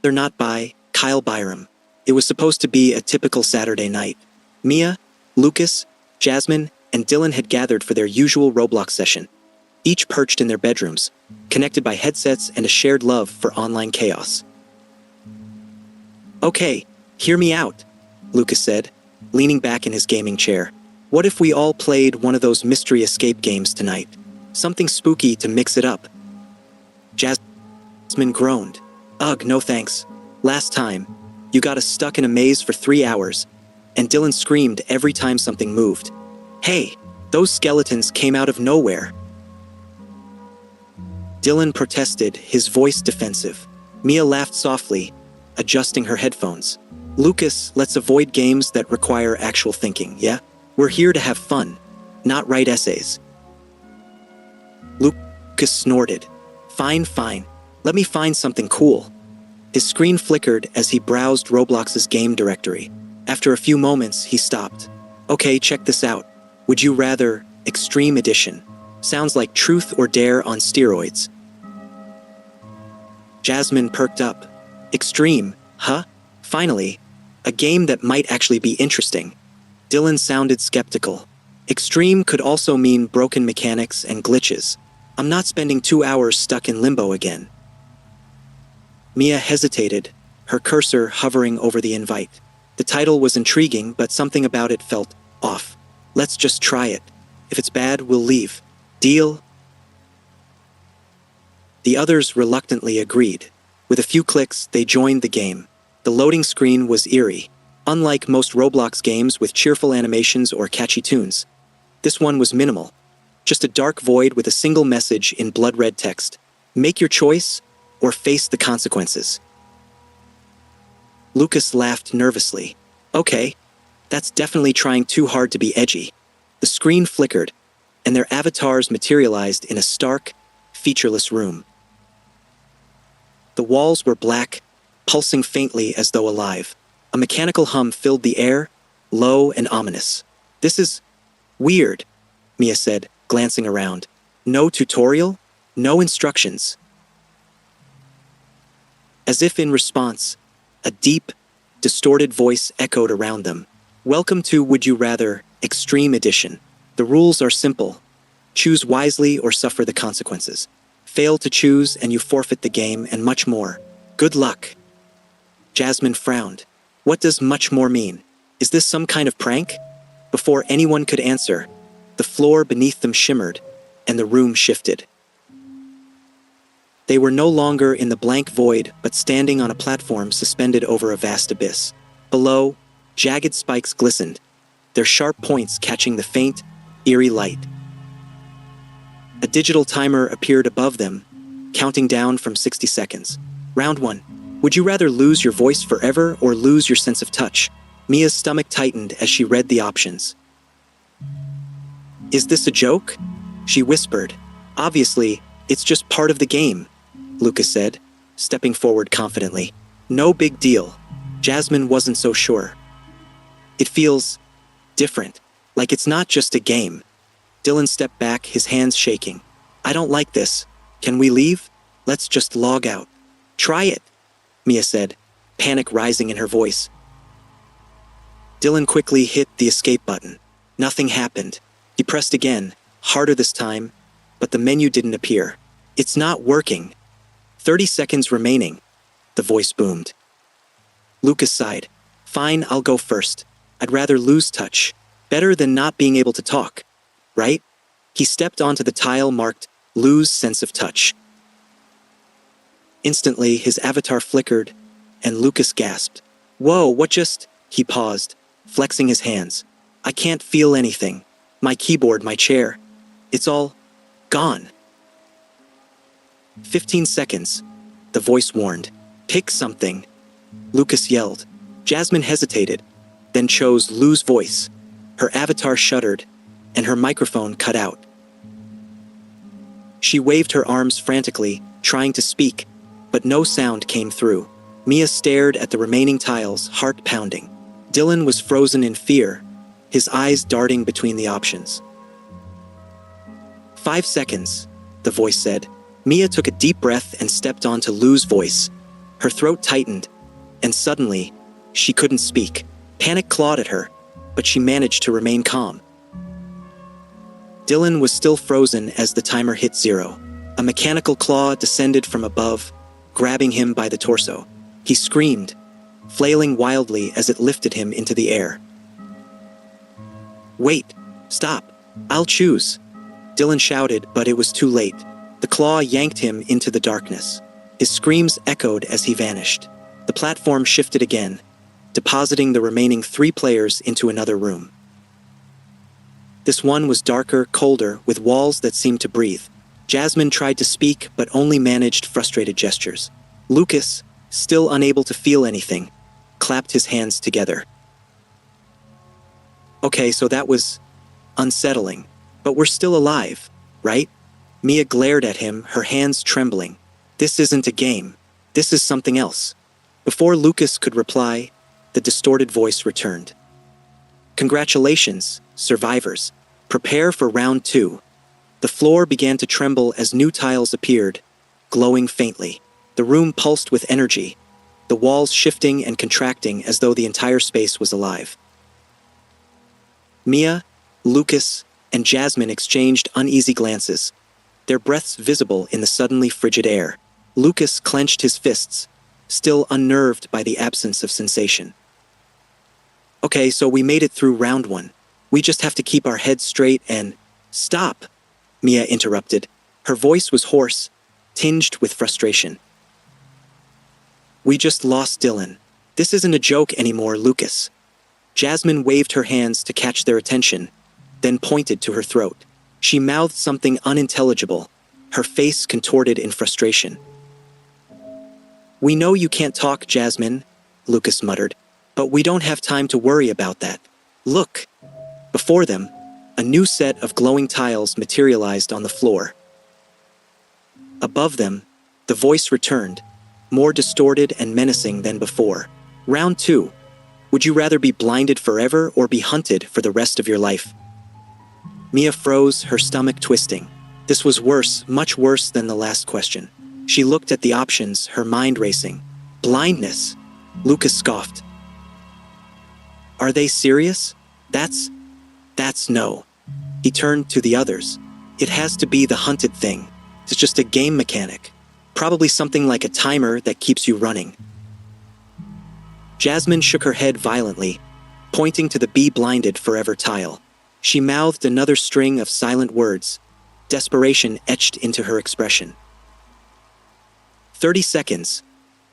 They're Not by Kyle Byram. It was supposed to be a typical Saturday night. Mia, Lucas, Jasmine, and Dylan had gathered for their usual Roblox session, each perched in their bedrooms, connected by headsets and a shared love for online chaos. "Okay, hear me out," Lucas said, leaning back in his gaming chair. "What if we all played one of those mystery escape games tonight? Something spooky to mix it up." Jasmine groaned. "Ugh, no thanks. Last time, you got us stuck in a maze for 3 hours, and Dylan screamed every time something moved. Hey, those skeletons came out of nowhere." Dylan protested, his voice defensive. Mia laughed softly, adjusting her headphones. "Lucas, let's avoid games that require actual thinking, yeah? We're here to have fun, not write essays." Lucas snorted. Fine. Let me find something cool." His screen flickered as he browsed Roblox's game directory. After a few moments, he stopped. "Okay, check this out. Would You Rather Extreme Edition. Sounds like Truth or Dare on steroids." Jasmine perked up. "Extreme, huh? Finally, a game that might actually be interesting." Dylan sounded skeptical. "Extreme could also mean broken mechanics and glitches. I'm not spending 2 hours stuck in limbo again." Mia hesitated, her cursor hovering over the invite. The title was intriguing, but something about it felt off. "Let's just try it. If it's bad, we'll leave. Deal?" The others reluctantly agreed. With a few clicks, they joined the game. The loading screen was eerie. Unlike most Roblox games with cheerful animations or catchy tunes, this one was minimal. Just a dark void with a single message in blood-red text. "Make your choice, or face the consequences." Lucas laughed nervously. "Okay, that's definitely trying too hard to be edgy." The screen flickered, and their avatars materialized in a stark, featureless room. The walls were black, pulsing faintly as though alive. A mechanical hum filled the air, low and ominous. "This is weird," Mia said, glancing around. "No tutorial? No instructions." As if in response, a deep, distorted voice echoed around them. "Welcome to Would You Rather Extreme Edition. The rules are simple. Choose wisely or suffer the consequences. Fail to choose and you forfeit the game, and much more. Good luck." Jasmine frowned. What does much more mean? Is this some kind of prank? Before anyone could answer, the floor beneath them shimmered, and the room shifted. They were no longer in the blank void, but standing on a platform suspended over a vast abyss. Below, jagged spikes glistened, their sharp points catching the faint, eerie light. A digital timer appeared above them, counting down from 60 seconds. Round 1. Would you rather lose your voice forever or lose your sense of touch? Mia's stomach tightened as she read the options. "Is this a joke?" she whispered. "Obviously, it's just part of the game," Lucas said, stepping forward confidently. "No big deal." Jasmine wasn't so sure. "It feels different, like it's not just a game." Dylan stepped back, his hands shaking. "I don't like this. Can we leave? Let's just log out." "Try it," Mia said, panic rising in her voice. Dylan quickly hit the escape button. Nothing happened. He pressed again, harder this time, but the menu didn't appear. "It's not working." 30 seconds remaining, the voice boomed. Lucas sighed. "Fine, I'll go first. I'd rather lose touch. Better than not being able to talk. Right?" He stepped onto the tile marked, "Lose sense of touch." Instantly, his avatar flickered, and Lucas gasped. "Whoa, what just—" He paused, flexing his hands. "I can't feel anything. My keyboard, my chair. It's all gone." 15 seconds, the voice warned. "Pick something," Lucas yelled. Jasmine hesitated, then chose lose voice. Her avatar shuddered, and her microphone cut out. She waved her arms frantically, trying to speak, but no sound came through. Mia stared at the remaining tiles, heart pounding. Dylan was frozen in fear, his eyes darting between the options. 5 seconds, the voice said. Mia took a deep breath and stepped onto Lou's voice, Her throat tightened, and suddenly, she couldn't speak. Panic clawed at her, but she managed to remain calm. Dylan was still frozen as the timer hit 0. A mechanical claw descended from above, grabbing him by the torso. He screamed, flailing wildly as it lifted him into the air. "Wait, stop, I'll choose," Dylan shouted, but it was too late. The claw yanked him into the darkness. His screams echoed as he vanished. The platform shifted again, depositing the remaining 3 players into another room. This one was darker, colder, with walls that seemed to breathe. Jasmine tried to speak, but only managed frustrated gestures. Lucas, still unable to feel anything, clapped his hands together. "Okay, so that was unsettling, but we're still alive, right?" Mia glared at him, her hands trembling. "This isn't a game. This is something else." Before Lucas could reply, the distorted voice returned. "Congratulations, survivors. Prepare for round 2. The floor began to tremble as new tiles appeared, glowing faintly. The room pulsed with energy, the walls shifting and contracting as though the entire space was alive. Mia, Lucas, and Jasmine exchanged uneasy glances, their breaths visible in the suddenly frigid air. Lucas clenched his fists, still unnerved by the absence of sensation. "Okay, so we made it through round 1. We just have to keep our heads straight and—" "Stop!" Mia interrupted. Her voice was hoarse, tinged with frustration. "We just lost Dylan. This isn't a joke anymore, Lucas." Jasmine waved her hands to catch their attention, then pointed to her throat. She mouthed something unintelligible, her face contorted in frustration. "We know you can't talk, Jasmine," Lucas muttered, "but we don't have time to worry about that. Look!" Before them, a new set of glowing tiles materialized on the floor. Above them, the voice returned, more distorted and menacing than before. "Round 2. Would you rather be blinded forever or be hunted for the rest of your life?" Mia froze, her stomach twisting. This was worse, much worse than the last question. She looked at the options, her mind racing. "Blindness?" Lucas scoffed. "Are they serious? That's no." He turned to the others. "It has to be the hunted thing. It's just a game mechanic. Probably something like a timer that keeps you running." Jasmine shook her head violently, pointing to the be blinded forever tile. She mouthed another string of silent words, desperation etched into her expression. 30 seconds,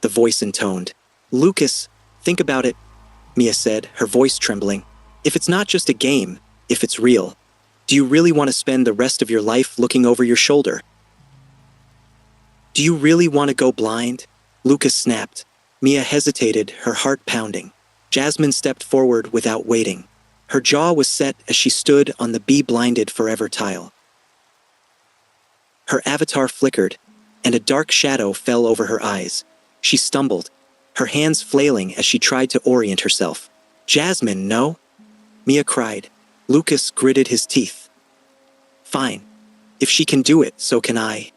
the voice intoned. "Lucas, think about it," Mia said, her voice trembling. "If it's not just a game, if it's real, do you really want to spend the rest of your life looking over your shoulder? Do you really want to go blind?" Lucas snapped. Mia hesitated, her heart pounding. Jasmine stepped forward without waiting. Her jaw was set as she stood on the be blinded forever tile. Her avatar flickered, and a dark shadow fell over her eyes. She stumbled, her hands flailing as she tried to orient herself. "Jasmine, no!" Mia cried. Lucas gritted his teeth. "Fine. If she can do it, so can I."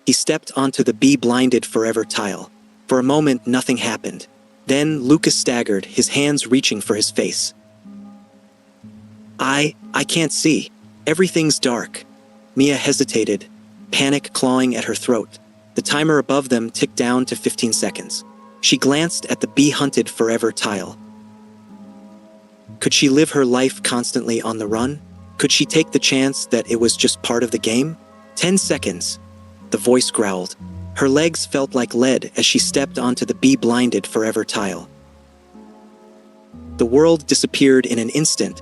He stepped onto the be blinded forever tile. For a moment, nothing happened. Then Lucas staggered, his hands reaching for his face. I can't see. Everything's dark." Mia hesitated, panic clawing at her throat. The timer above them ticked down to 15 seconds. She glanced at the be hunted forever tile. Could she live her life constantly on the run? Could she take the chance that it was just part of the game? 10 seconds, the voice growled. Her legs felt like lead as she stepped onto the be blinded forever tile. The world disappeared in an instant,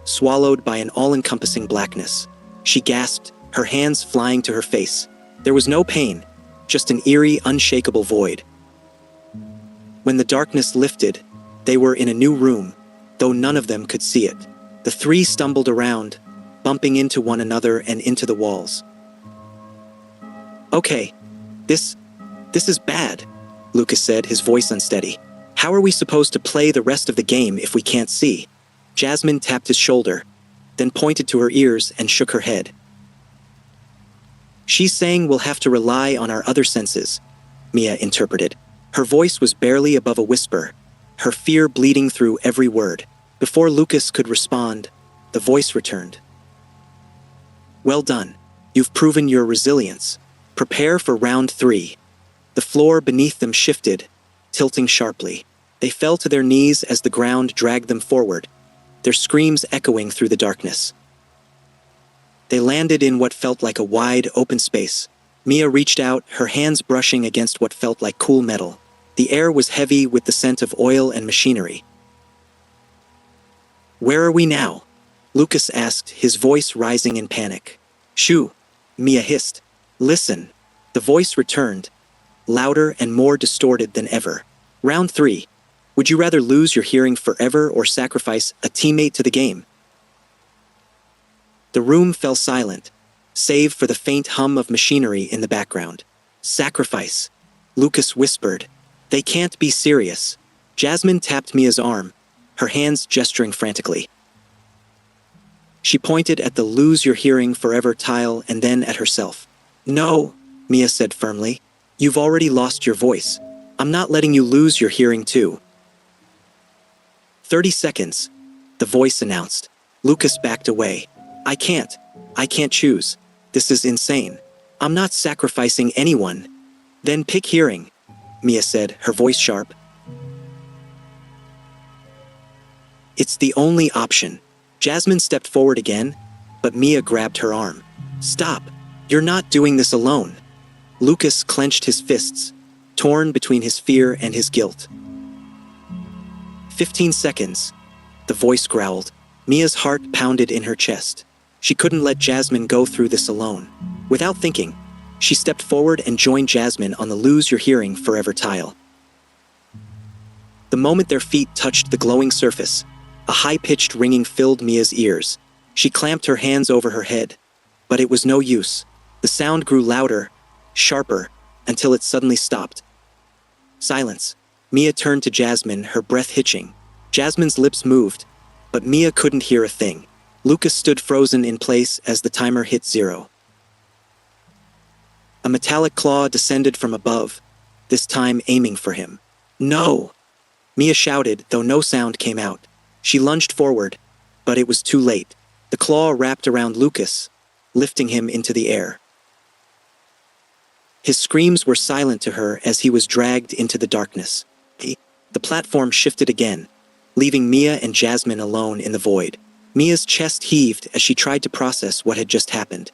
swallowed by an all-encompassing blackness. She gasped, her hands flying to her face. There was no pain, just an eerie, unshakable void. When the darkness lifted, they were in a new room, though none of them could see it. The 3 stumbled around, bumping into one another and into the walls. "Okay, this is bad," Lucas said, his voice unsteady. "How are we supposed to play the rest of the game if we can't see?" Jasmine tapped his shoulder, then pointed to her ears and shook her head. "She's saying we'll have to rely on our other senses," Mia interpreted. Her voice was barely above a whisper, her fear bleeding through every word. Before Lucas could respond, the voice returned. "Well done. You've proven your resilience. Prepare for round 3. The floor beneath them shifted, tilting sharply. They fell to their knees as the ground dragged them forward, their screams echoing through the darkness. They landed in what felt like a wide, open space. Mia reached out, her hands brushing against what felt like cool metal. The air was heavy with the scent of oil and machinery. "Where are we now?" Lucas asked, his voice rising in panic. "Shoo," Mia hissed. "Listen." The voice returned, louder and more distorted than ever. "Round 3. Would you rather lose your hearing forever or sacrifice a teammate to the game?" The room fell silent, save for the faint hum of machinery in the background. "Sacrifice," Lucas whispered. "They can't be serious." Jasmine tapped Mia's arm, her hands gesturing frantically. She pointed at the "lose your hearing forever" tile and then at herself. "No," Mia said firmly. "You've already lost your voice. I'm not letting you lose your hearing too." 30 seconds, the voice announced. Lucas backed away. I can't choose. This is insane. I'm not sacrificing anyone." "Then pick hearing," Mia said, her voice sharp. "It's the only option." Jasmine stepped forward again, but Mia grabbed her arm. "Stop. You're not doing this alone." Lucas clenched his fists, torn between his fear and his guilt. 15 seconds, the voice growled. Mia's heart pounded in her chest. She couldn't let Jasmine go through this alone. Without thinking, she stepped forward and joined Jasmine on the "lose your hearing forever" tile. The moment their feet touched the glowing surface, a high-pitched ringing filled Mia's ears. She clamped her hands over her head, but it was no use. The sound grew louder, sharper, until it suddenly stopped. Silence. Mia turned to Jasmine, her breath hitching. Jasmine's lips moved, but Mia couldn't hear a thing. Lucas stood frozen in place as the timer hit 0. A metallic claw descended from above, this time aiming for him. "No!" Mia shouted, though no sound came out. She lunged forward, but it was too late. The claw wrapped around Lucas, lifting him into the air. His screams were silent to her as he was dragged into the darkness. The platform shifted again, leaving Mia and Jasmine alone in the void. Mia's chest heaved as she tried to process what had just happened.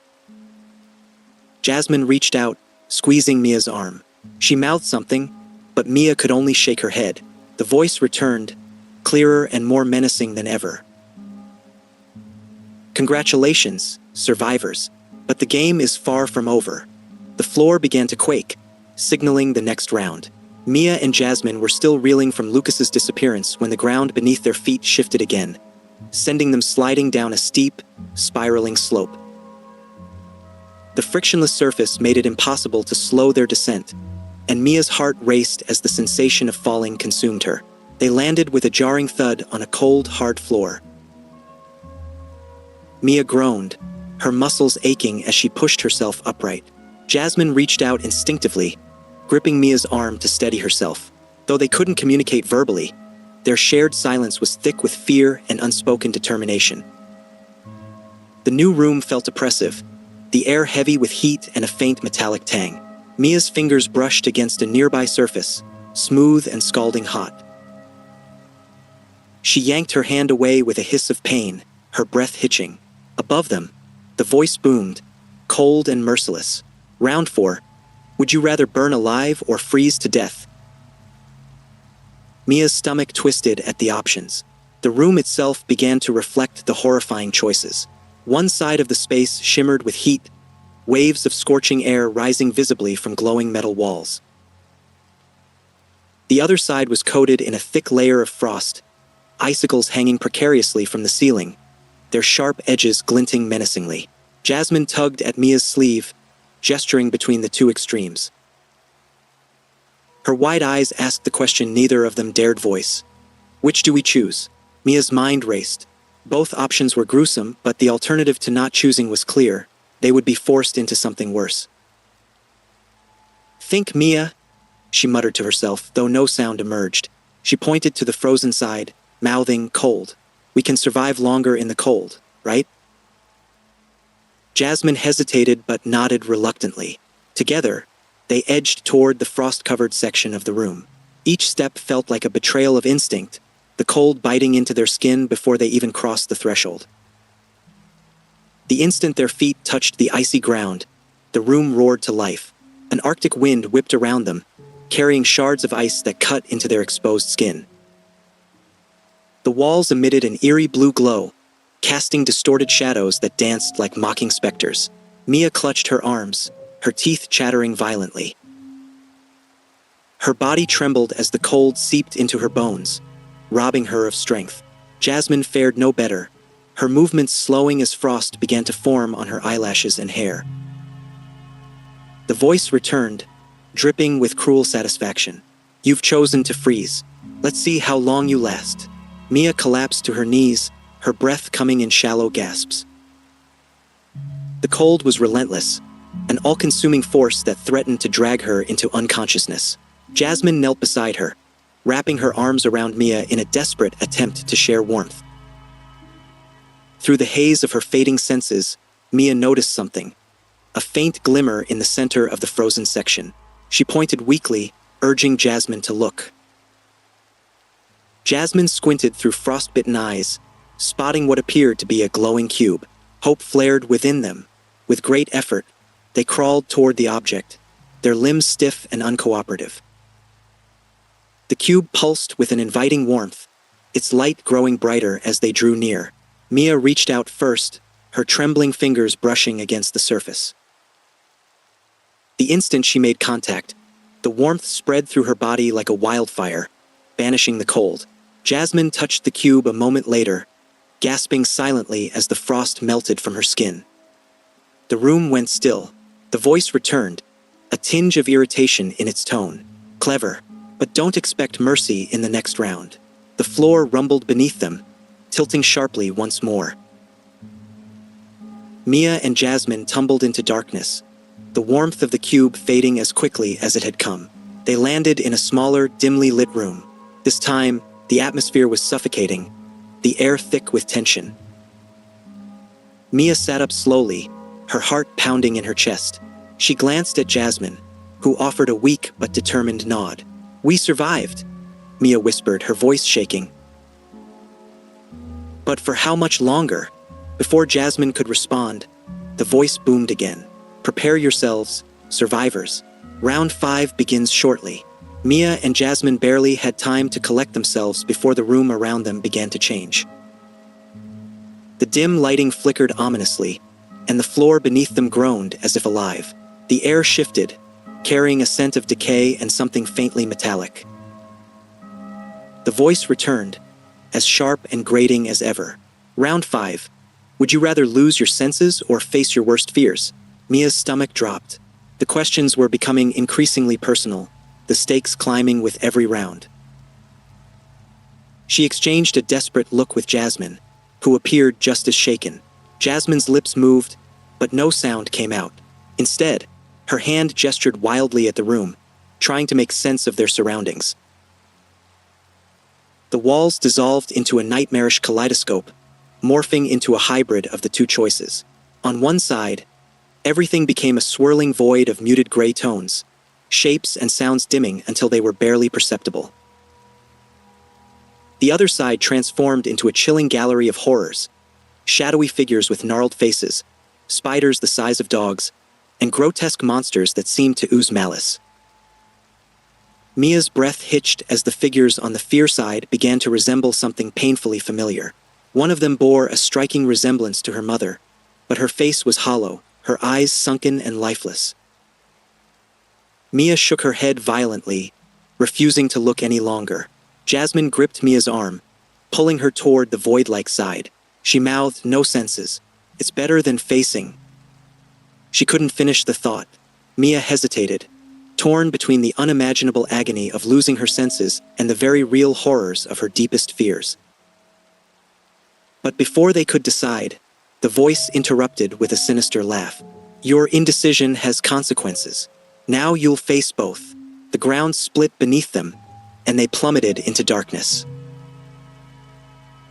Jasmine reached out, squeezing Mia's arm. She mouthed something, but Mia could only shake her head. The voice returned, clearer and more menacing than ever. "Congratulations, survivors, but the game is far from over." The floor began to quake, signaling the next round. Mia and Jasmine were still reeling from Lucas's disappearance when the ground beneath their feet shifted again, sending them sliding down a steep, spiraling slope. The frictionless surface made it impossible to slow their descent, and Mia's heart raced as the sensation of falling consumed her. They landed with a jarring thud on a cold, hard floor. Mia groaned, her muscles aching as she pushed herself upright. Jasmine reached out instinctively, gripping Mia's arm to steady herself. Though they couldn't communicate verbally, their shared silence was thick with fear and unspoken determination. The new room felt oppressive, the air heavy with heat and a faint metallic tang. Mia's fingers brushed against a nearby surface, smooth and scalding hot. She yanked her hand away with a hiss of pain, her breath hitching. Above them, the voice boomed, cold and merciless. "Round 4. Would you rather burn alive or freeze to death?" Mia's stomach twisted at the options. The room itself began to reflect the horrifying choices. One side of the space shimmered with heat, waves of scorching air rising visibly from glowing metal walls. The other side was coated in a thick layer of frost, icicles hanging precariously from the ceiling, their sharp edges glinting menacingly. Jasmine tugged at Mia's sleeve, gesturing between the two extremes. Her wide eyes asked the question neither of them dared voice. "Which do we choose?" Mia's mind raced. Both options were gruesome, but the alternative to not choosing was clear. They would be forced into something worse. "Think, Mia," she muttered to herself, though no sound emerged. She pointed to the frozen side, mouthing, "Cold. We can survive longer in the cold, right?" Jasmine hesitated but nodded reluctantly. Together, they edged toward the frost-covered section of the room. Each step felt like a betrayal of instinct, the cold biting into their skin before they even crossed the threshold. The instant their feet touched the icy ground, the room roared to life. An arctic wind whipped around them, carrying shards of ice that cut into their exposed skin. The walls emitted an eerie blue glow, casting distorted shadows that danced like mocking specters. Mia clutched her arms, her teeth chattering violently. Her body trembled as the cold seeped into her bones, robbing her of strength. Jasmine fared no better, her movements slowing as frost began to form on her eyelashes and hair. The voice returned, dripping with cruel satisfaction. "You've chosen to freeze. Let's see how long you last." Mia collapsed to her knees, her breath coming in shallow gasps. The cold was relentless, an all-consuming force that threatened to drag her into unconsciousness. Jasmine knelt beside her, wrapping her arms around Mia in a desperate attempt to share warmth. Through the haze of her fading senses, Mia noticed something, a faint glimmer in the center of the frozen section. She pointed weakly, urging Jasmine to look. Jasmine squinted through frostbitten eyes, spotting what appeared to be a glowing cube. Hope flared within them. With great effort, they crawled toward the object, their limbs stiff and uncooperative. The cube pulsed with an inviting warmth, its light growing brighter as they drew near. Mia reached out first, her trembling fingers brushing against the surface. The instant she made contact, the warmth spread through her body like a wildfire, banishing the cold. Jasmine touched the cube a moment later, gasping silently as the frost melted from her skin. The room went still. The voice returned, a tinge of irritation in its tone. "Clever, but don't expect mercy in the next round." The floor rumbled beneath them, tilting sharply once more. Mia and Jasmine tumbled into darkness, the warmth of the cube fading as quickly as it had come. They landed in a smaller, dimly lit room. This time, the atmosphere was suffocating, the air thick with tension. Mia sat up slowly, her heart pounding in her chest. She glanced at Jasmine, who offered a weak but determined nod. "We survived," Mia whispered, her voice shaking. "But for how much longer?" Before Jasmine could respond, the voice boomed again. "Prepare yourselves, survivors. Round 5 begins shortly." Mia and Jasmine barely had time to collect themselves before the room around them began to change. The dim lighting flickered ominously, and the floor beneath them groaned as if alive. The air shifted, carrying a scent of decay and something faintly metallic. The voice returned, as sharp and grating as ever. "Round 5. Would you rather lose your senses or face your worst fears?" Mia's stomach dropped. The questions were becoming increasingly personal, the stakes climbing with every round. She exchanged a desperate look with Jasmine, who appeared just as shaken. Jasmine's lips moved, but no sound came out. Instead, her hand gestured wildly at the room, trying to make sense of their surroundings. The walls dissolved into a nightmarish kaleidoscope, morphing into a hybrid of the two choices. On one side, everything became a swirling void of muted gray tones, shapes and sounds dimming until they were barely perceptible. The other side transformed into a chilling gallery of horrors, shadowy figures with gnarled faces, spiders the size of dogs, and grotesque monsters that seemed to ooze malice. Mia's breath hitched as the figures on the fear side began to resemble something painfully familiar. One of them bore a striking resemblance to her mother, but her face was hollow, her eyes sunken and lifeless. Mia shook her head violently, refusing to look any longer. Jasmine gripped Mia's arm, pulling her toward the void-like side. She mouthed, "No senses. It's better than facing." She couldn't finish the thought. Mia hesitated, torn between the unimaginable agony of losing her senses and the very real horrors of her deepest fears. But before they could decide, the voice interrupted with a sinister laugh. "Your indecision has consequences. Now you'll face both." The ground split beneath them, and they plummeted into darkness.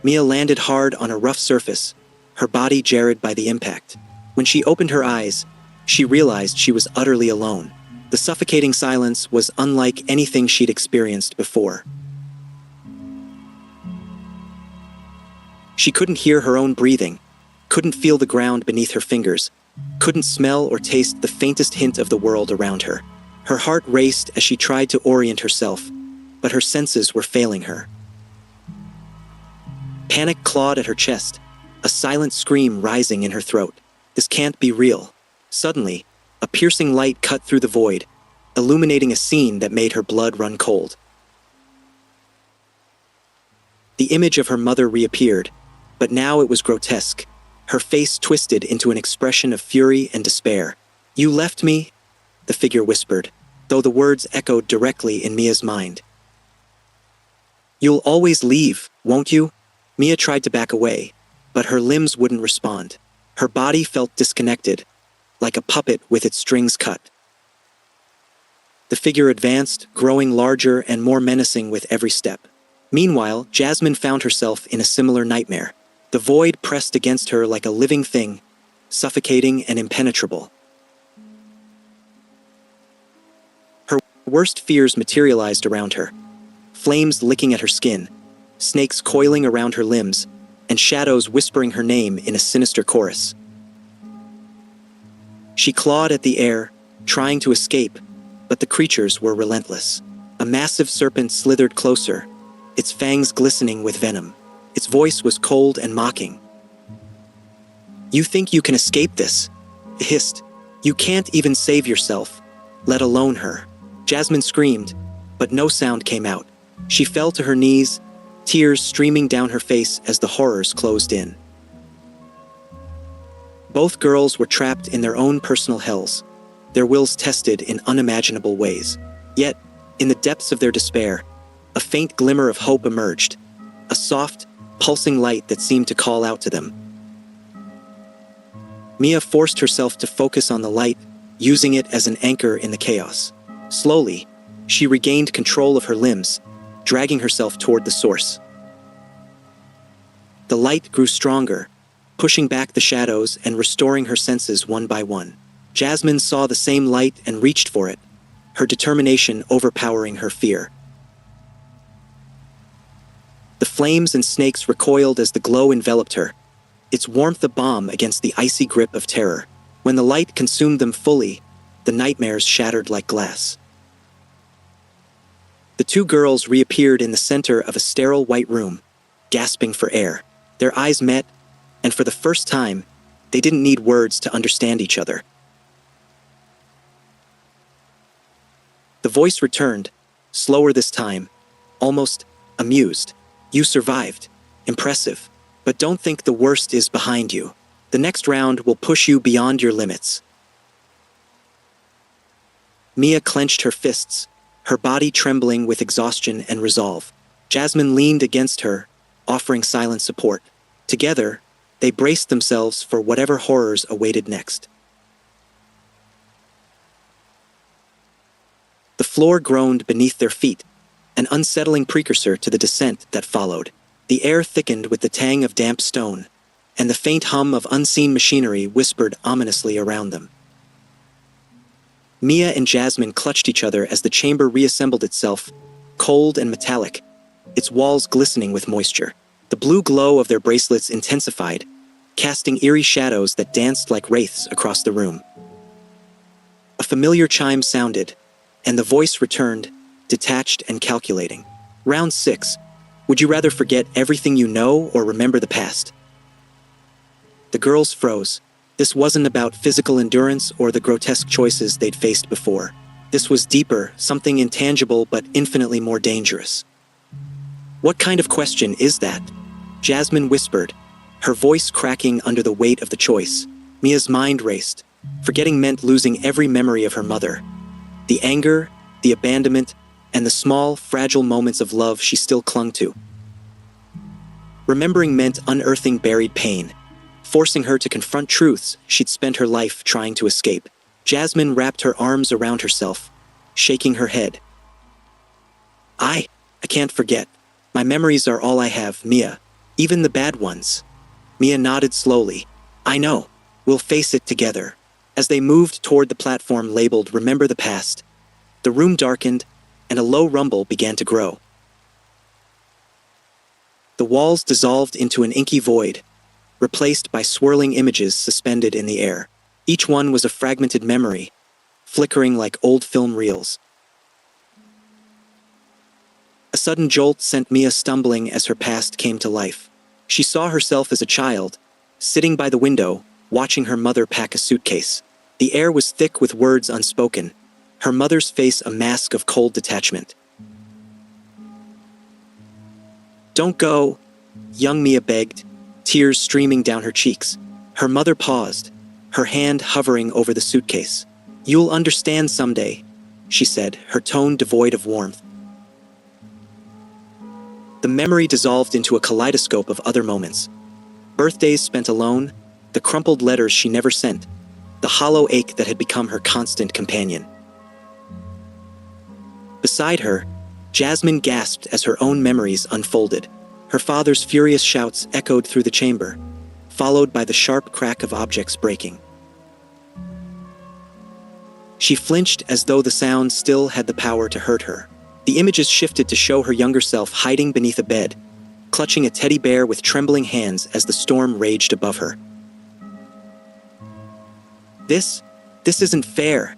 Mia landed hard on a rough surface, her body jarred by the impact. When she opened her eyes, she realized she was utterly alone. The suffocating silence was unlike anything she'd experienced before. She couldn't hear her own breathing, couldn't feel the ground beneath her fingers, couldn't smell or taste the faintest hint of the world around her. Her heart raced as she tried to orient herself, but her senses were failing her. Panic clawed at her chest, a silent scream rising in her throat. This can't be real. Suddenly, a piercing light cut through the void, illuminating a scene that made her blood run cold. The image of her mother reappeared, but now it was grotesque, her face twisted into an expression of fury and despair. "You left me," the figure whispered, though the words echoed directly in Mia's mind. "You'll always leave, won't you?" Mia tried to back away, but her limbs wouldn't respond. Her body felt disconnected, like a puppet with its strings cut. The figure advanced, growing larger and more menacing with every step. Meanwhile, Jasmine found herself in a similar nightmare. The void pressed against her like a living thing, suffocating and impenetrable. Her worst fears materialized around her. Flames licking at her skin, snakes coiling around her limbs, and shadows whispering her name in a sinister chorus. She clawed at the air, trying to escape, but the creatures were relentless. A massive serpent slithered closer, its fangs glistening with venom. Its voice was cold and mocking. "You think you can escape this?" it hissed. "You can't even save yourself, let alone her." Jasmine screamed, but no sound came out. She fell to her knees, tears streaming down her face as the horrors closed in. Both girls were trapped in their own personal hells, their wills tested in unimaginable ways. Yet, in the depths of their despair, a faint glimmer of hope emerged, a soft, pulsing light that seemed to call out to them. Mia forced herself to focus on the light, using it as an anchor in the chaos. Slowly, she regained control of her limbs, dragging herself toward the source. The light grew stronger, pushing back the shadows and restoring her senses one by one. Jasmine saw the same light and reached for it, her determination overpowering her fear. The flames and snakes recoiled as the glow enveloped her, its warmth a balm against the icy grip of terror. When the light consumed them fully, the nightmares shattered like glass. The two girls reappeared in the center of a sterile white room, gasping for air. Their eyes met, and for the first time, they didn't need words to understand each other. The voice returned, slower this time, almost amused. "You survived. Impressive. But don't think the worst is behind you. The next round will push you beyond your limits." Mia clenched her fists, her body trembling with exhaustion and resolve. Jasmine leaned against her, offering silent support. Together, they braced themselves for whatever horrors awaited next. The floor groaned beneath their feet, an unsettling precursor to the descent that followed. The air thickened with the tang of damp stone, and the faint hum of unseen machinery whispered ominously around them. Mia and Jasmine clutched each other as the chamber reassembled itself, cold and metallic, its walls glistening with moisture. The blue glow of their bracelets intensified, casting eerie shadows that danced like wraiths across the room. A familiar chime sounded, and the voice returned, detached and calculating. "Round 6. Would you rather forget everything you know or remember the past?" The girls froze. This wasn't about physical endurance or the grotesque choices they'd faced before. This was deeper, something intangible but infinitely more dangerous. "What kind of question is that?" Jasmine whispered, her voice cracking under the weight of the choice. Mia's mind raced. Forgetting meant losing every memory of her mother. The anger, the abandonment, and the small, fragile moments of love she still clung to. Remembering meant unearthing buried pain, forcing her to confront truths she'd spent her life trying to escape. Jasmine wrapped her arms around herself, shaking her head. I can't forget. My memories are all I have, Mia. Even the bad ones. Mia nodded slowly. I know. We'll face it together. As they moved toward the platform labeled Remember the Past, the room darkened, and a low rumble began to grow. The walls dissolved into an inky void, replaced by swirling images suspended in the air. Each one was a fragmented memory, flickering like old film reels. A sudden jolt sent Mia stumbling as her past came to life. She saw herself as a child, sitting by the window, watching her mother pack a suitcase. The air was thick with words unspoken, her mother's face a mask of cold detachment. Don't go, young Mia begged, tears streaming down her cheeks. Her mother paused, her hand hovering over the suitcase. You'll understand someday, she said, her tone devoid of warmth. The memory dissolved into a kaleidoscope of other moments. Birthdays spent alone, the crumpled letters she never sent, the hollow ache that had become her constant companion. Beside her, Jasmine gasped as her own memories unfolded. Her father's furious shouts echoed through the chamber, followed by the sharp crack of objects breaking. She flinched as though the sound still had the power to hurt her. The images shifted to show her younger self hiding beneath a bed, clutching a teddy bear with trembling hands as the storm raged above her. This isn't fair,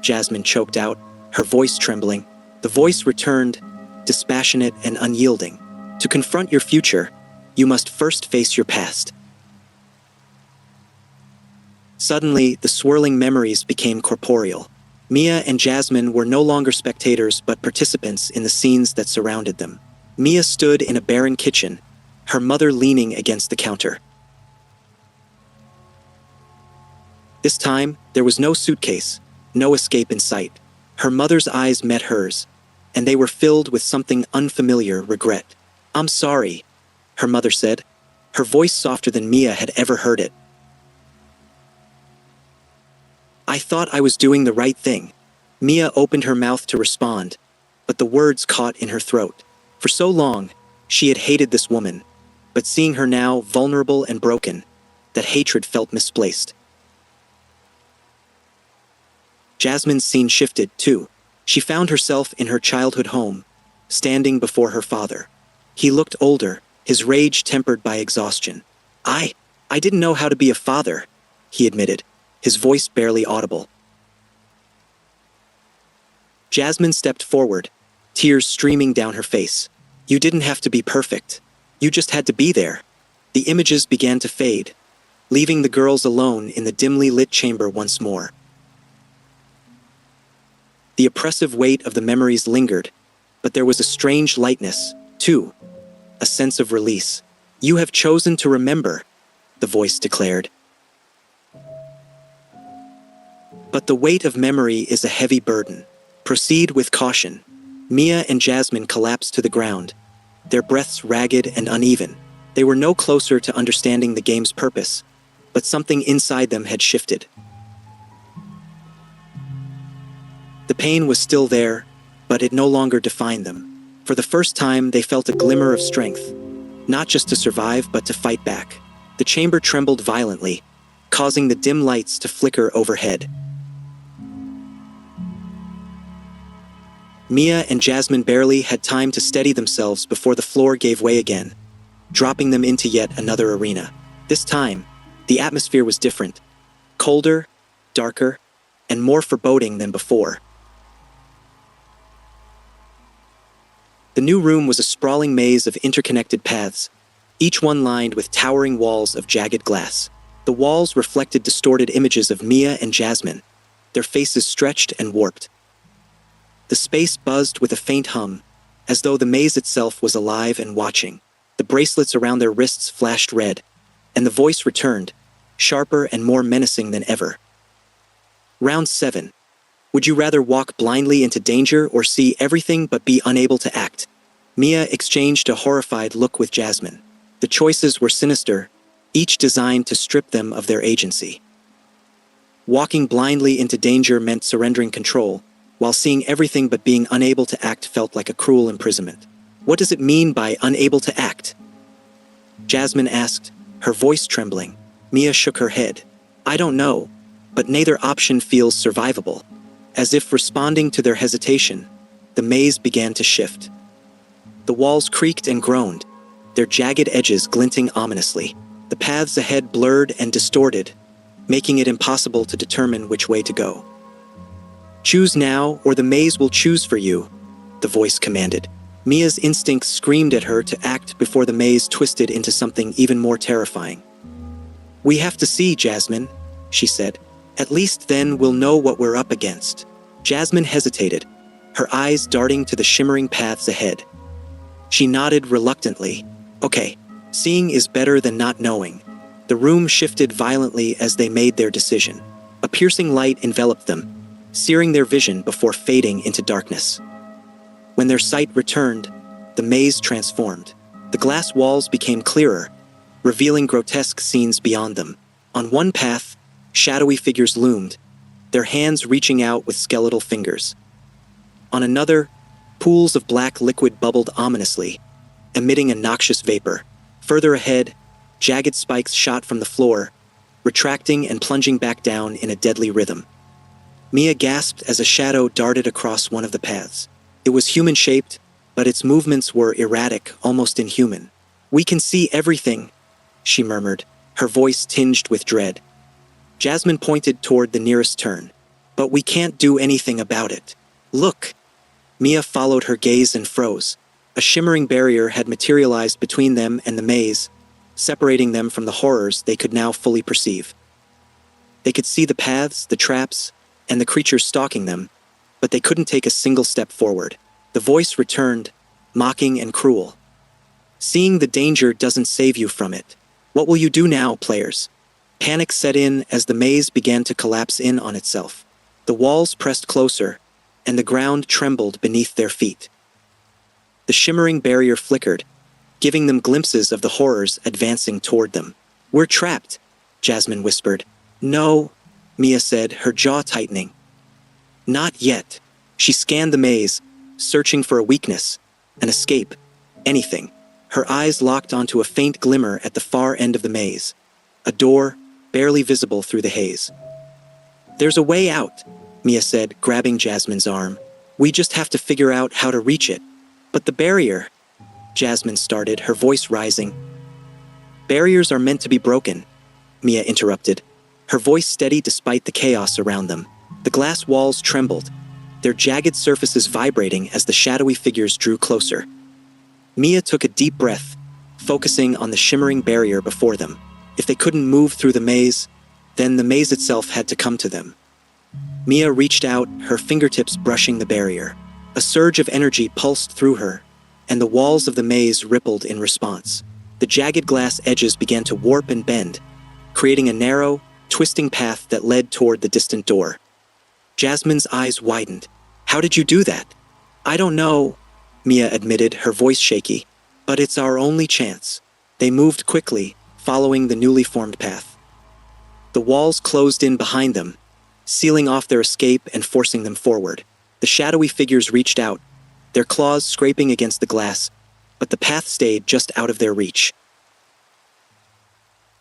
Jasmine choked out, her voice trembling. The voice returned, dispassionate and unyielding. To confront your future, you must first face your past. Suddenly, the swirling memories became corporeal. Mia and Jasmine were no longer spectators but participants in the scenes that surrounded them. Mia stood in a barren kitchen, her mother leaning against the counter. This time, there was no suitcase, no escape in sight. Her mother's eyes met hers, and they were filled with something unfamiliar regret. I'm sorry, her mother said, her voice softer than Mia had ever heard it. I thought I was doing the right thing. Mia opened her mouth to respond, but the words caught in her throat. For so long, she had hated this woman, but seeing her now vulnerable and broken, that hatred felt misplaced. Jasmine's scene shifted, too. She found herself in her childhood home, standing before her father. He looked older, his rage tempered by exhaustion. I didn't know how to be a father, he admitted, his voice barely audible. Jasmine stepped forward, tears streaming down her face. You didn't have to be perfect. You just had to be there. The images began to fade, leaving the girls alone in the dimly lit chamber once more. The oppressive weight of the memories lingered, but there was a strange lightness, too, a sense of release. You have chosen to remember, the voice declared. But the weight of memory is a heavy burden. Proceed with caution. Mia and Jasmine collapsed to the ground, their breaths ragged and uneven. They were no closer to understanding the game's purpose, but something inside them had shifted. The pain was still there, but it no longer defined them. For the first time, they felt a glimmer of strength, not just to survive, but to fight back. The chamber trembled violently, causing the dim lights to flicker overhead. Mia and Jasmine barely had time to steady themselves before the floor gave way again, dropping them into yet another arena. This time, the atmosphere was different, colder, darker, and more foreboding than before. The new room was a sprawling maze of interconnected paths, each one lined with towering walls of jagged glass. The walls reflected distorted images of Mia and Jasmine, their faces stretched and warped. The space buzzed with a faint hum, as though the maze itself was alive and watching. The bracelets around their wrists flashed red, and the voice returned, sharper and more menacing than ever. Round 7. Would you rather walk blindly into danger or see everything but be unable to act? Mia exchanged a horrified look with Jasmine. The choices were sinister, each designed to strip them of their agency. Walking blindly into danger meant surrendering control, while seeing everything but being unable to act felt like a cruel imprisonment. What does it mean by unable to act? Jasmine asked, her voice trembling. Mia shook her head. I don't know, but neither option feels survivable. As if responding to their hesitation, the maze began to shift. The walls creaked and groaned, their jagged edges glinting ominously. The paths ahead blurred and distorted, making it impossible to determine which way to go. Choose now, or the maze will choose for you, the voice commanded. Mia's instincts screamed at her to act before the maze twisted into something even more terrifying. We have to see, Jasmine, she said. At least then we'll know what we're up against. Jasmine hesitated, her eyes darting to the shimmering paths ahead. She nodded reluctantly. Okay, seeing is better than not knowing. The room shifted violently as they made their decision. A piercing light enveloped them, searing their vision before fading into darkness. When their sight returned, the maze transformed. The glass walls became clearer, revealing grotesque scenes beyond them. On one path, shadowy figures loomed, their hands reaching out with skeletal fingers. On another, pools of black liquid bubbled ominously, emitting a noxious vapor. Further ahead, jagged spikes shot from the floor, retracting and plunging back down in a deadly rhythm. Mia gasped as a shadow darted across one of the paths. It was human-shaped, but its movements were erratic, almost inhuman. We can see everything, she murmured, her voice tinged with dread. Jasmine pointed toward the nearest turn. But we can't do anything about it. Look! Mia followed her gaze and froze. A shimmering barrier had materialized between them and the maze, separating them from the horrors they could now fully perceive. They could see the paths, the traps, and the creatures stalking them, but they couldn't take a single step forward. The voice returned, mocking and cruel. Seeing the danger doesn't save you from it. What will you do now, players? Panic set in as the maze began to collapse in on itself. The walls pressed closer, and the ground trembled beneath their feet. The shimmering barrier flickered, giving them glimpses of the horrors advancing toward them. We're trapped, Jasmine whispered. No, Mia said, her jaw tightening. Not yet. She scanned the maze, searching for a weakness, an escape, anything. Her eyes locked onto a faint glimmer at the far end of the maze, a door barely visible through the haze. There's a way out, Mia said, grabbing Jasmine's arm. We just have to figure out how to reach it. But the barrier, Jasmine started, her voice rising. Barriers are meant to be broken, Mia interrupted, her voice steady despite the chaos around them. The glass walls trembled, their jagged surfaces vibrating as the shadowy figures drew closer. Mia took a deep breath, focusing on the shimmering barrier before them. If they couldn't move through the maze, then the maze itself had to come to them. Mia reached out, her fingertips brushing the barrier. A surge of energy pulsed through her, and the walls of the maze rippled in response. The jagged glass edges began to warp and bend, creating a narrow, twisting path that led toward the distant door. Jasmine's eyes widened. How did you do that? I don't know, Mia admitted, her voice shaky. But it's our only chance. They moved quickly, following the newly formed path. The walls closed in behind them, sealing off their escape and forcing them forward. The shadowy figures reached out, their claws scraping against the glass, but the path stayed just out of their reach.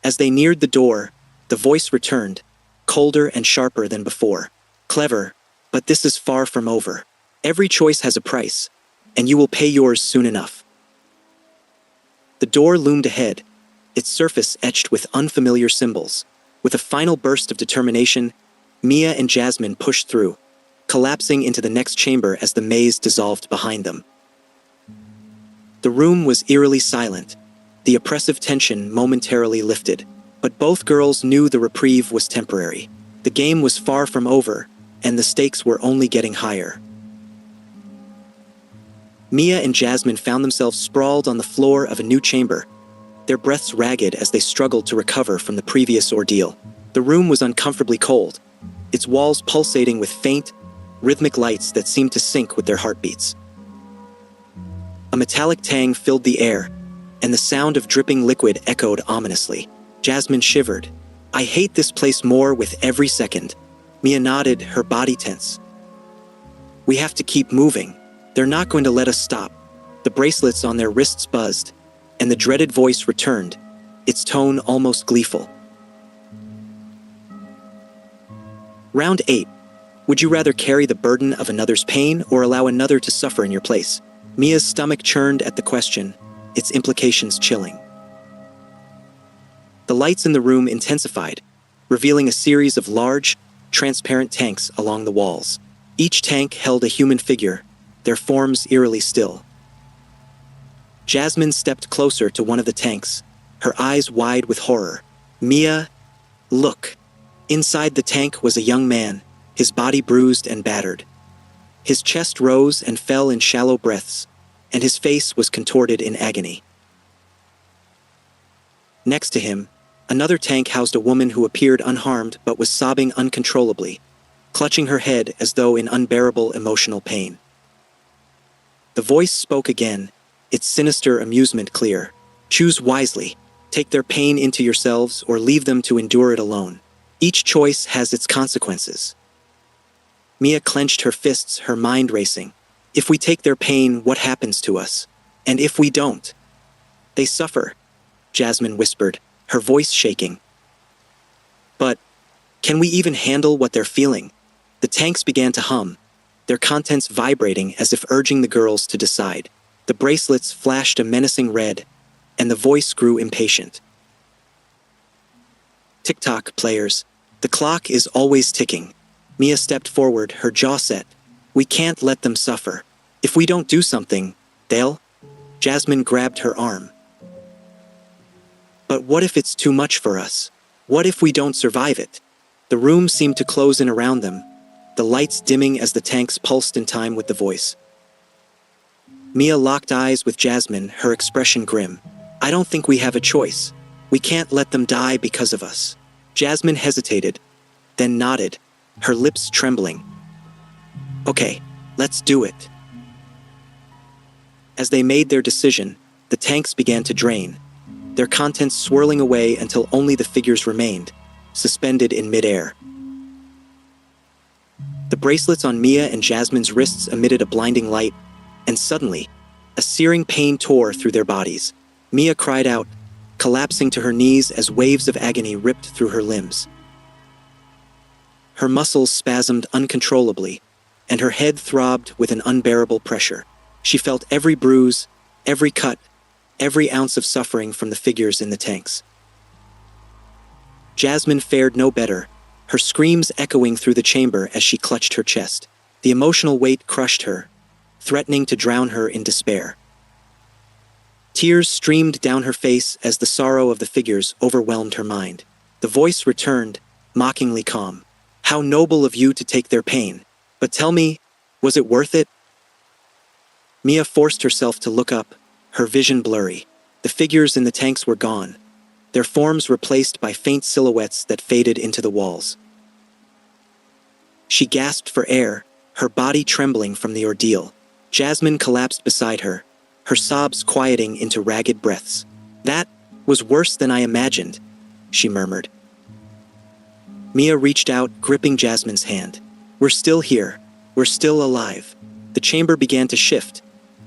As they neared the door, the voice returned, colder and sharper than before. Clever, but this is far from over. Every choice has a price, and you will pay yours soon enough. The door loomed ahead, its surface etched with unfamiliar symbols. With a final burst of determination, Mia and Jasmine pushed through, collapsing into the next chamber as the maze dissolved behind them. The room was eerily silent, the oppressive tension momentarily lifted, but both girls knew the reprieve was temporary. The game was far from over, and the stakes were only getting higher. Mia and Jasmine found themselves sprawled on the floor of a new chamber, their breaths ragged as they struggled to recover from the previous ordeal. The room was uncomfortably cold, its walls pulsating with faint, rhythmic lights that seemed to sync with their heartbeats. A metallic tang filled the air, and the sound of dripping liquid echoed ominously. Jasmine shivered. I hate this place more with every second. Mia nodded, her body tense. We have to keep moving. They're not going to let us stop. The bracelets on their wrists buzzed, and the dreaded voice returned, its tone almost gleeful. Round 8. Would you rather carry the burden of another's pain or allow another to suffer in your place? Mia's stomach churned at the question, its implications chilling. The lights in the room intensified, revealing a series of large, transparent tanks along the walls. Each tank held a human figure, their forms eerily still. Jasmine stepped closer to one of the tanks, her eyes wide with horror. Mia, look. Inside the tank was a young man, his body bruised and battered. His chest rose and fell in shallow breaths, and his face was contorted in agony. Next to him, another tank housed a woman who appeared unharmed but was sobbing uncontrollably, clutching her head as though in unbearable emotional pain. The voice spoke again, its sinister amusement clear. Choose wisely. Take their pain into yourselves or leave them to endure it alone. Each choice has its consequences. Mia clenched her fists, her mind racing. If we take their pain, what happens to us? And if we don't? They suffer, Jasmine whispered, her voice shaking. But can we even handle what they're feeling? The tanks began to hum, their contents vibrating as if urging the girls to decide. The bracelets flashed a menacing red, and the voice grew impatient. Tick-tock, players. The clock is always ticking. Mia stepped forward, her jaw set. We can't let them suffer. If we don't do something, they'll... Jasmine grabbed her arm. But what if it's too much for us? What if we don't survive it? The room seemed to close in around them, the lights dimming as the tanks pulsed in time with the voice. Mia locked eyes with Jasmine, her expression grim. I don't think we have a choice. We can't let them die because of us. Jasmine hesitated, then nodded, her lips trembling. Okay, let's do it. As they made their decision, the tanks began to drain, their contents swirling away until only the figures remained, suspended in midair. The bracelets on Mia and Jasmine's wrists emitted a blinding light, and suddenly, a searing pain tore through their bodies. Mia cried out, collapsing to her knees as waves of agony ripped through her limbs. Her muscles spasmed uncontrollably, and her head throbbed with an unbearable pressure. She felt every bruise, every cut, every ounce of suffering from the figures in the tanks. Jasmine fared no better, her screams echoing through the chamber as she clutched her chest. The emotional weight crushed her, threatening to drown her in despair. Tears streamed down her face as the sorrow of the figures overwhelmed her mind. The voice returned, mockingly calm. How noble of you to take their pain. But tell me, was it worth it? Mia forced herself to look up, her vision blurry. The figures in the tanks were gone, their forms replaced by faint silhouettes that faded into the walls. She gasped for air, her body trembling from the ordeal. Jasmine collapsed beside her, her sobs quieting into ragged breaths. That was worse than I imagined, she murmured. Mia reached out, gripping Jasmine's hand. We're still here. We're still alive. The chamber began to shift,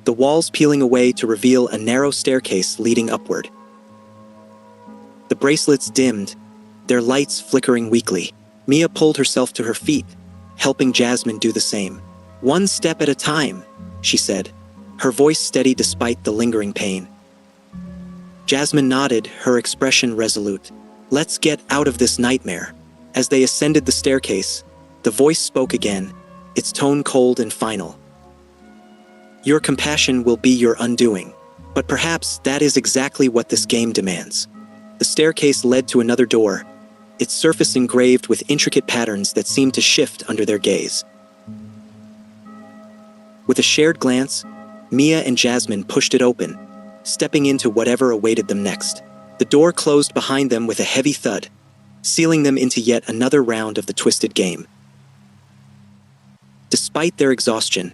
the walls peeling away to reveal a narrow staircase leading upward. The bracelets dimmed, their lights flickering weakly. Mia pulled herself to her feet, helping Jasmine do the same. One step at a time, she said, her voice steady despite the lingering pain. Jasmine nodded, her expression resolute. Let's get out of this nightmare. As they ascended the staircase, the voice spoke again, its tone cold and final. Your compassion will be your undoing, but perhaps that is exactly what this game demands. The staircase led to another door, its surface engraved with intricate patterns that seemed to shift under their gaze. With a shared glance, Mia and Jasmine pushed it open, stepping into whatever awaited them next. The door closed behind them with a heavy thud, sealing them into yet another round of the twisted game. Despite their exhaustion,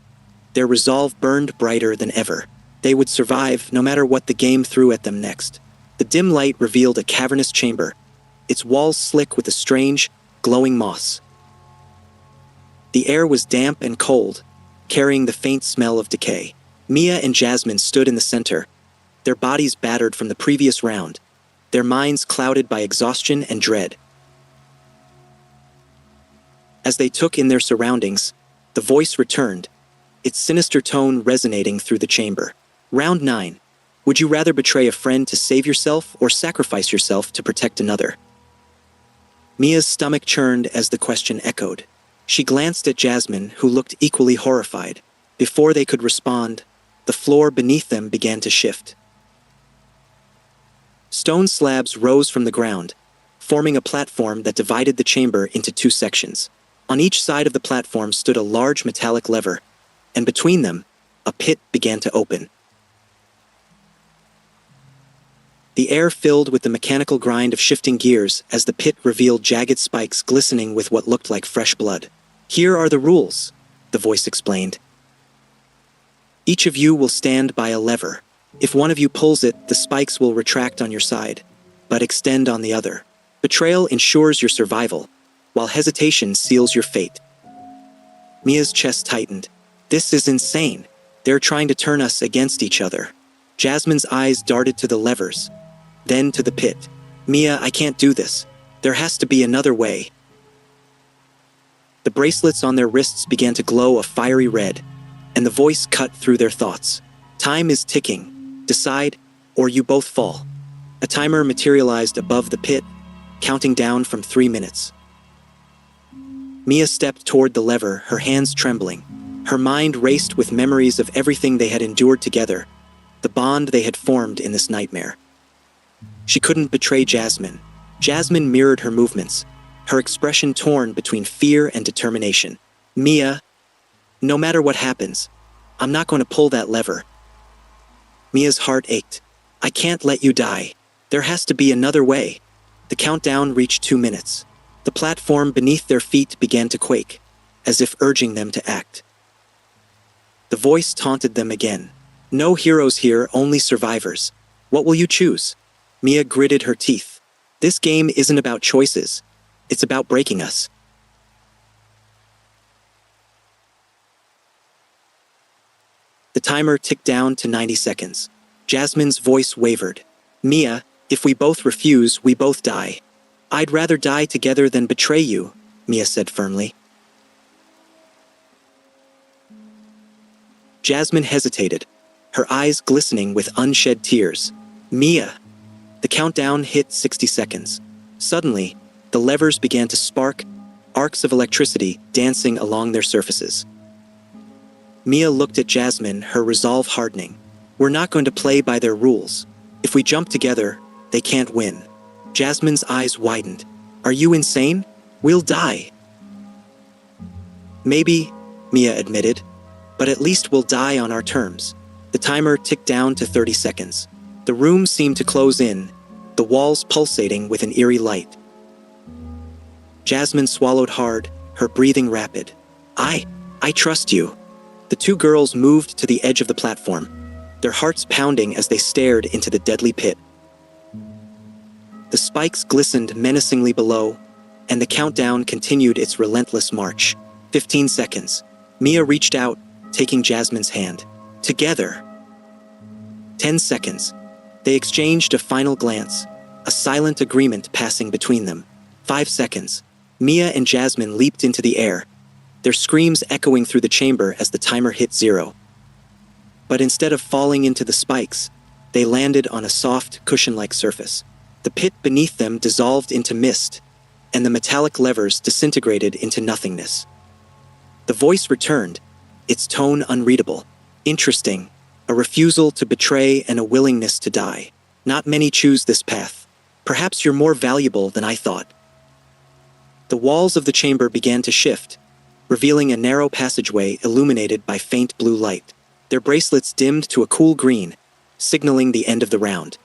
their resolve burned brighter than ever. They would survive no matter what the game threw at them next. The dim light revealed a cavernous chamber, its walls slick with a strange, glowing moss. The air was damp and cold, carrying the faint smell of decay. Mia and Jasmine stood in the center, their bodies battered from the previous round, their minds clouded by exhaustion and dread. As they took in their surroundings, the voice returned, its sinister tone resonating through the chamber. Round 9. Would you rather betray a friend to save yourself or sacrifice yourself to protect another? Mia's stomach churned as the question echoed. She glanced at Jasmine, who looked equally horrified. Before they could respond, the floor beneath them began to shift. Stone slabs rose from the ground, forming a platform that divided the chamber into 2 sections. On each side of the platform stood a large metallic lever, and between them, a pit began to open. The air filled with the mechanical grind of shifting gears as the pit revealed jagged spikes glistening with what looked like fresh blood. Here are the rules, the voice explained. Each of you will stand by a lever. If one of you pulls it, the spikes will retract on your side, but extend on the other. Betrayal ensures your survival, while hesitation seals your fate. Mia's chest tightened. This is insane. They're trying to turn us against each other. Jasmine's eyes darted to the levers, then to the pit. Mia, I can't do this. There has to be another way. The bracelets on their wrists began to glow a fiery red, and the voice cut through their thoughts. Time is ticking. Decide, or you both fall. A timer materialized above the pit, counting down from 3 minutes. Mia stepped toward the lever, her hands trembling. Her mind raced with memories of everything they had endured together, the bond they had formed in this nightmare. She couldn't betray Jasmine. Jasmine mirrored her movements, her expression torn between fear and determination. Mia, no matter what happens, I'm not going to pull that lever. Mia's heart ached. I can't let you die. There has to be another way. The countdown reached 2 minutes. The platform beneath their feet began to quake, as if urging them to act. The voice taunted them again. No heroes here, only survivors. What will you choose? Mia gritted her teeth. This game isn't about choices. It's about breaking us. The timer ticked down to 90 seconds. Jasmine's voice wavered. Mia, if we both refuse, we both die. I'd rather die together than betray you, Mia said firmly. Jasmine hesitated, her eyes glistening with unshed tears. Mia! The countdown hit 60 seconds. Suddenly, the levers began to spark, arcs of electricity dancing along their surfaces. Mia looked at Jasmine, her resolve hardening. We're not going to play by their rules. If we jump together, they can't win. Jasmine's eyes widened. Are you insane? We'll die. Maybe, Mia admitted, but at least we'll die on our terms. The timer ticked down to 30 seconds. The room seemed to close in, the walls pulsating with an eerie light. Jasmine swallowed hard, her breathing rapid. I trust you. The 2 girls moved to the edge of the platform, their hearts pounding as they stared into the deadly pit. The spikes glistened menacingly below, and the countdown continued its relentless march. 15 seconds. Mia reached out, taking Jasmine's hand. Together. 10 seconds. They exchanged a final glance, a silent agreement passing between them. 5 seconds. Mia and Jasmine leaped into the air, their screams echoing through the chamber as the timer hit 0. But instead of falling into the spikes, they landed on a soft, cushion-like surface. The pit beneath them dissolved into mist, and the metallic levers disintegrated into nothingness. The voice returned, its tone unreadable. Interesting, a refusal to betray and a willingness to die. Not many choose this path. Perhaps you're more valuable than I thought. The walls of the chamber began to shift, revealing a narrow passageway illuminated by faint blue light. Their bracelets dimmed to a cool green, signaling the end of the round.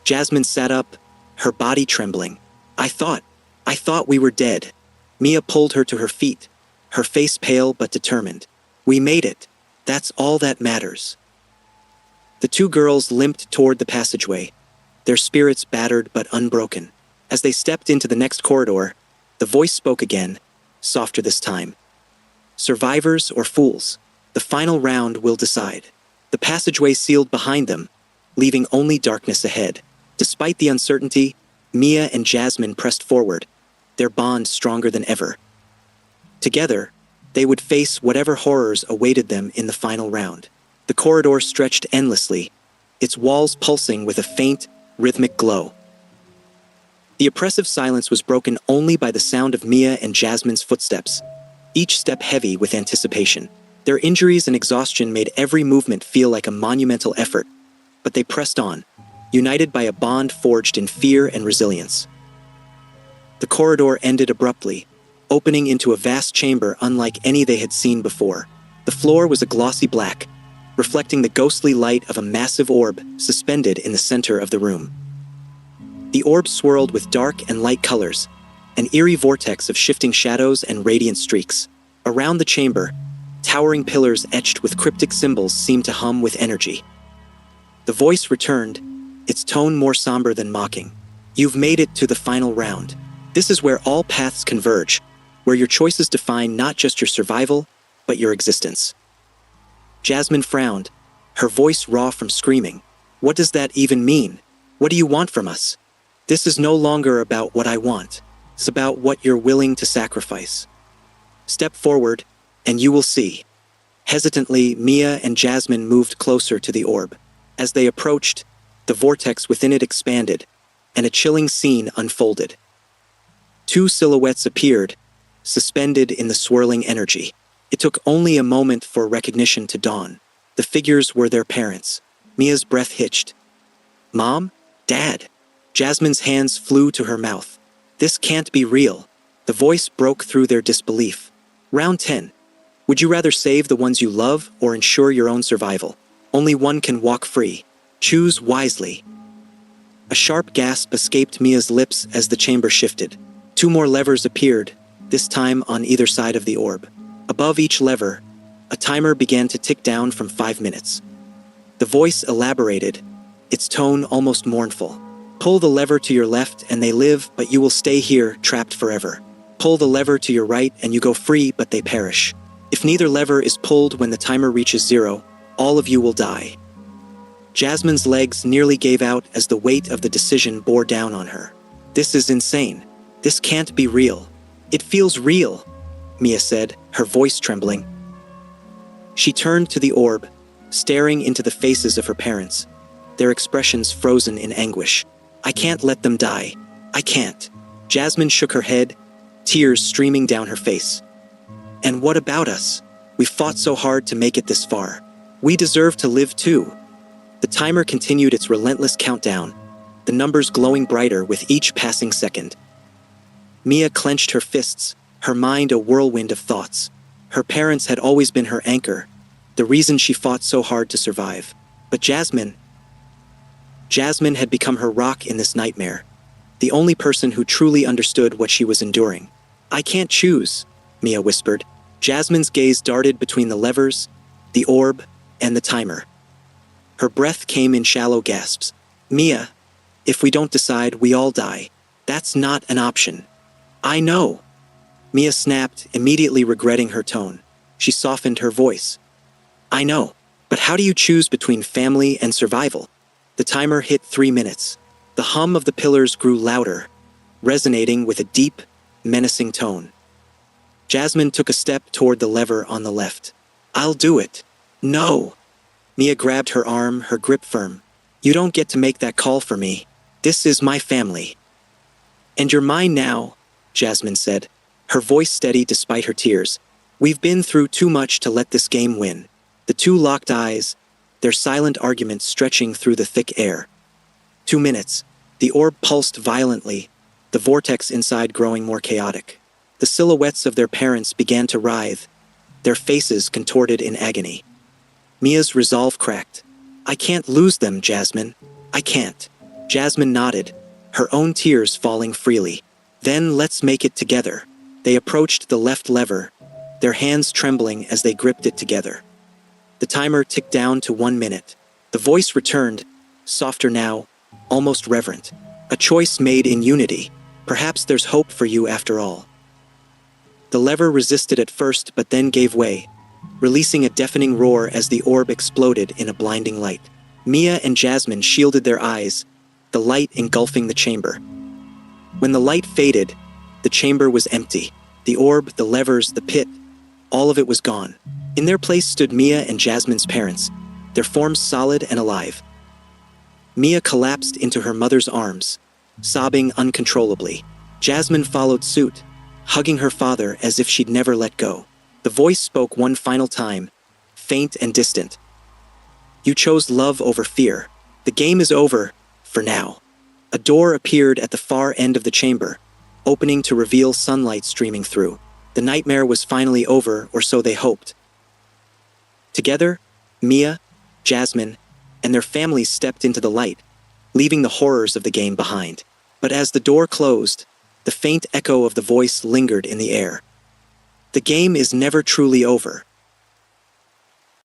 Jasmine sat up, her body trembling. I thought we were dead. Mia pulled her to her feet, her face pale but determined. We made it. That's all that matters. The 2 girls limped toward the passageway, their spirits battered but unbroken. As they stepped into the next corridor, the voice spoke again, softer this time. Survivors or fools? The final round will decide. The passageway sealed behind them, leaving only darkness ahead. Despite the uncertainty, Mia and Jasmine pressed forward, their bond stronger than ever. Together, they would face whatever horrors awaited them in the final round. The corridor stretched endlessly, its walls pulsing with a faint, rhythmic glow. The oppressive silence was broken only by the sound of Mia and Jasmine's footsteps, each step heavy with anticipation. Their injuries and exhaustion made every movement feel like a monumental effort, but they pressed on, united by a bond forged in fear and resilience. The corridor ended abruptly, opening into a vast chamber unlike any they had seen before. The floor was a glossy black, reflecting the ghostly light of a massive orb suspended in the center of the room. The orb swirled with dark and light colors, an eerie vortex of shifting shadows and radiant streaks. Around the chamber, towering pillars etched with cryptic symbols seemed to hum with energy. The voice returned, its tone more somber than mocking. You've made it to the final round. This is where all paths converge, where your choices define not just your survival, but your existence. Jasmine frowned, her voice raw from screaming. What does that even mean? What do you want from us? This is no longer about what I want. It's about what you're willing to sacrifice. Step forward, and you will see. Hesitantly, Mia and Jasmine moved closer to the orb. As they approached, the vortex within it expanded, and a chilling scene unfolded. Two silhouettes appeared, suspended in the swirling energy. It took only a moment for recognition to dawn. The figures were their parents. Mia's breath hitched. Mom? Dad? Jasmine's hands flew to her mouth. This can't be real. The voice broke through their disbelief. Round 10. Would you rather save the ones you love or ensure your own survival? Only one can walk free. Choose wisely. A sharp gasp escaped Mia's lips as the chamber shifted. Two more levers appeared, this time on either side of the orb. Above each lever, a timer began to tick down from 5 minutes. The voice elaborated, its tone almost mournful. Pull the lever to your left and they live, but you will stay here, trapped forever. Pull the lever to your right and you go free, but they perish. If neither lever is pulled when the timer reaches 0, all of you will die. Jasmine's legs nearly gave out as the weight of the decision bore down on her. This is insane. This can't be real. It feels real, Mia said, her voice trembling. She turned to the orb, staring into the faces of her parents, their expressions frozen in anguish. I can't let them die. I can't. Jasmine shook her head, tears streaming down her face. And what about us? We fought so hard to make it this far. We deserve to live too. The timer continued its relentless countdown, the numbers glowing brighter with each passing second. Mia clenched her fists, her mind a whirlwind of thoughts. Her parents had always been her anchor, the reason she fought so hard to survive. But Jasmine had become her rock in this nightmare, the only person who truly understood what she was enduring. I can't choose, Mia whispered. Jasmine's gaze darted between the levers, the orb, and the timer. Her breath came in shallow gasps. Mia, if we don't decide, we all die. That's not an option. I know. Mia snapped, immediately regretting her tone. She softened her voice. I know, but how do you choose between family and survival? The timer hit 3 minutes. The hum of the pillars grew louder, resonating with a deep, menacing tone. Jasmine took a step toward the lever on the left. I'll do it. No. Mia grabbed her arm, her grip firm. You don't get to make that call for me. This is my family. And you're mine now, Jasmine said, her voice steady despite her tears. We've been through too much to let this game win. The two locked eyes, their silent argument stretching through the thick air. 2 minutes. The orb pulsed violently, the vortex inside growing more chaotic. The silhouettes of their parents began to writhe, their faces contorted in agony. Mia's resolve cracked. I can't lose them, Jasmine. I can't. Jasmine nodded, her own tears falling freely. Then let's make it together. They approached the left lever, their hands trembling as they gripped it together. The timer ticked down to 1 minute. The voice returned, softer now, almost reverent. A choice made in unity. Perhaps there's hope for you after all. The lever resisted at first but then gave way, releasing a deafening roar as the orb exploded in a blinding light. Mia and Jasmine shielded their eyes, the light engulfing the chamber. When the light faded, the chamber was empty. The orb, the levers, the pit, all of it was gone. In their place stood Mia and Jasmine's parents, their forms solid and alive. Mia collapsed into her mother's arms, sobbing uncontrollably. Jasmine followed suit, hugging her father as if she'd never let go. The voice spoke one final time, faint and distant. "You chose love over fear. The game is over, for now." A door appeared at the far end of the chamber, opening to reveal sunlight streaming through. The nightmare was finally over, or so they hoped. Together, Mia, Jasmine, and their families stepped into the light, leaving the horrors of the game behind. But as the door closed, the faint echo of the voice lingered in the air. The game is never truly over.